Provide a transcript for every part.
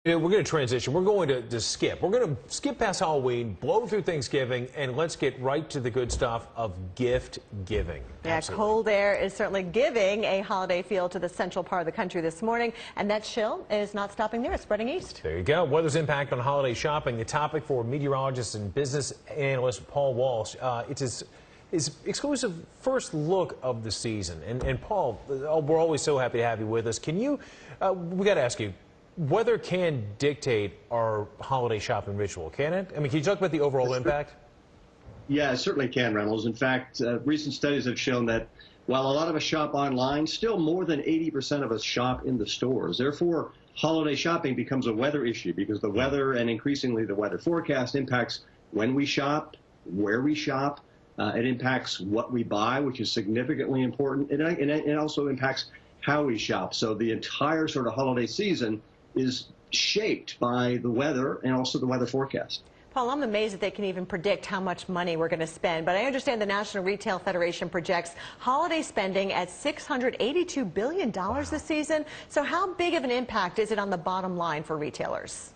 We're going to transition. We're going to skip. We're going to skip past Halloween, blow through Thanksgiving, and let's get right to the good stuff of gift giving. Yeah, Absolutely. cold air is certainly giving a holiday feel to the central part of the country this morning, and that chill is not stopping there. It's spreading east. There you go. Weather's impact on holiday shopping, the topic for meteorologist and business analyst Paul Walsh. It's his exclusive first look of the season. And Paul, we're always so happy to have you with us. Can you, we got to ask you, weather can dictate our holiday shopping ritual, can it? I mean, can you talk about the overall impact? Yeah, it certainly can, Reynolds. In fact, recent studies have shown that while a lot of us shop online, still more than 80% of us shop in the stores. Therefore, holiday shopping becomes a weather issue because the weather and increasingly the weather forecast impacts when we shop, where we shop. It impacts what we buy, which is significantly important. And it also impacts how we shop. So the entire sort of holiday season is shaped by the weather and also the weather forecast. Paul, I'm amazed that they can even predict how much money we're going to spend, but I understand the National Retail Federation projects holiday spending at $682 billion this season. So how big of an impact is it on the bottom line for retailers?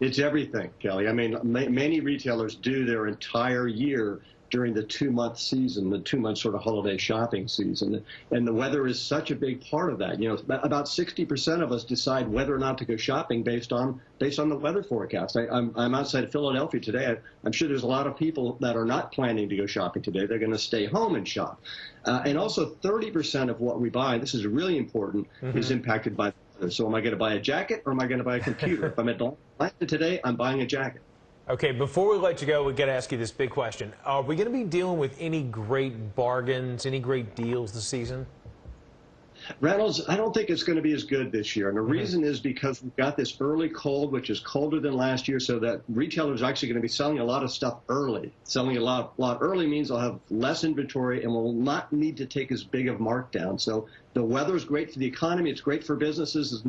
It's everything, Kelly. I mean, many retailers do their entire year during the two-month season, the two-month sort of holiday shopping season. And the weather is such a big part of that. You know, about 60% of us decide whether or not to go shopping based on the weather forecast. I'm outside of Philadelphia today. I'm sure there's a lot of people that are not planning to go shopping today. They're going to stay home and shop. And also 30% of what we buy, this is really important, is impacted by the weather. So am I going to buy a jacket or am I going to buy a computer? If I'm at Atlanta today, I'm buying a jacket. Okay, before we let you go, we've got to ask you this big question. Are we going to be dealing with any great bargains, any great deals this season? Reynolds, I don't think it's going to be as good this year. And the reason is because we've got this early cold, which is colder than last year, so that retailers are actually going to be selling a lot of stuff early. Selling a lot early means they'll have less inventory and will not need to take as big of markdown. So the weather is great for the economy. It's great for businesses. It's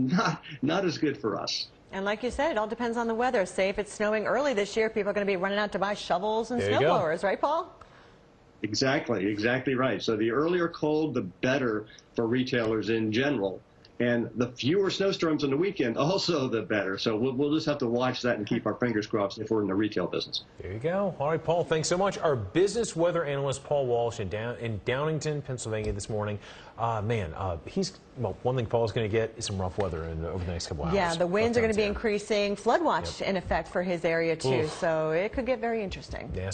not as good for us. And like you said, it all depends on the weather. Say if it's snowing early this year, people are going to be running out to buy shovels and snow blowers, right, Paul? Exactly right. So the earlier cold, the better for retailers in general. And the fewer snowstorms on the weekend, also the better. So we'll just have to watch that and keep our fingers crossed if we're in the retail business. There you go. All right, Paul, thanks so much. Our business weather analyst, Paul Walsh, in Downingtown, Pennsylvania this morning. One thing Paul's going to get is some rough weather over the next couple hours. Yeah, the winds are going to be increasing. Flood watch in effect for his area, too. So it could get very interesting. Yeah.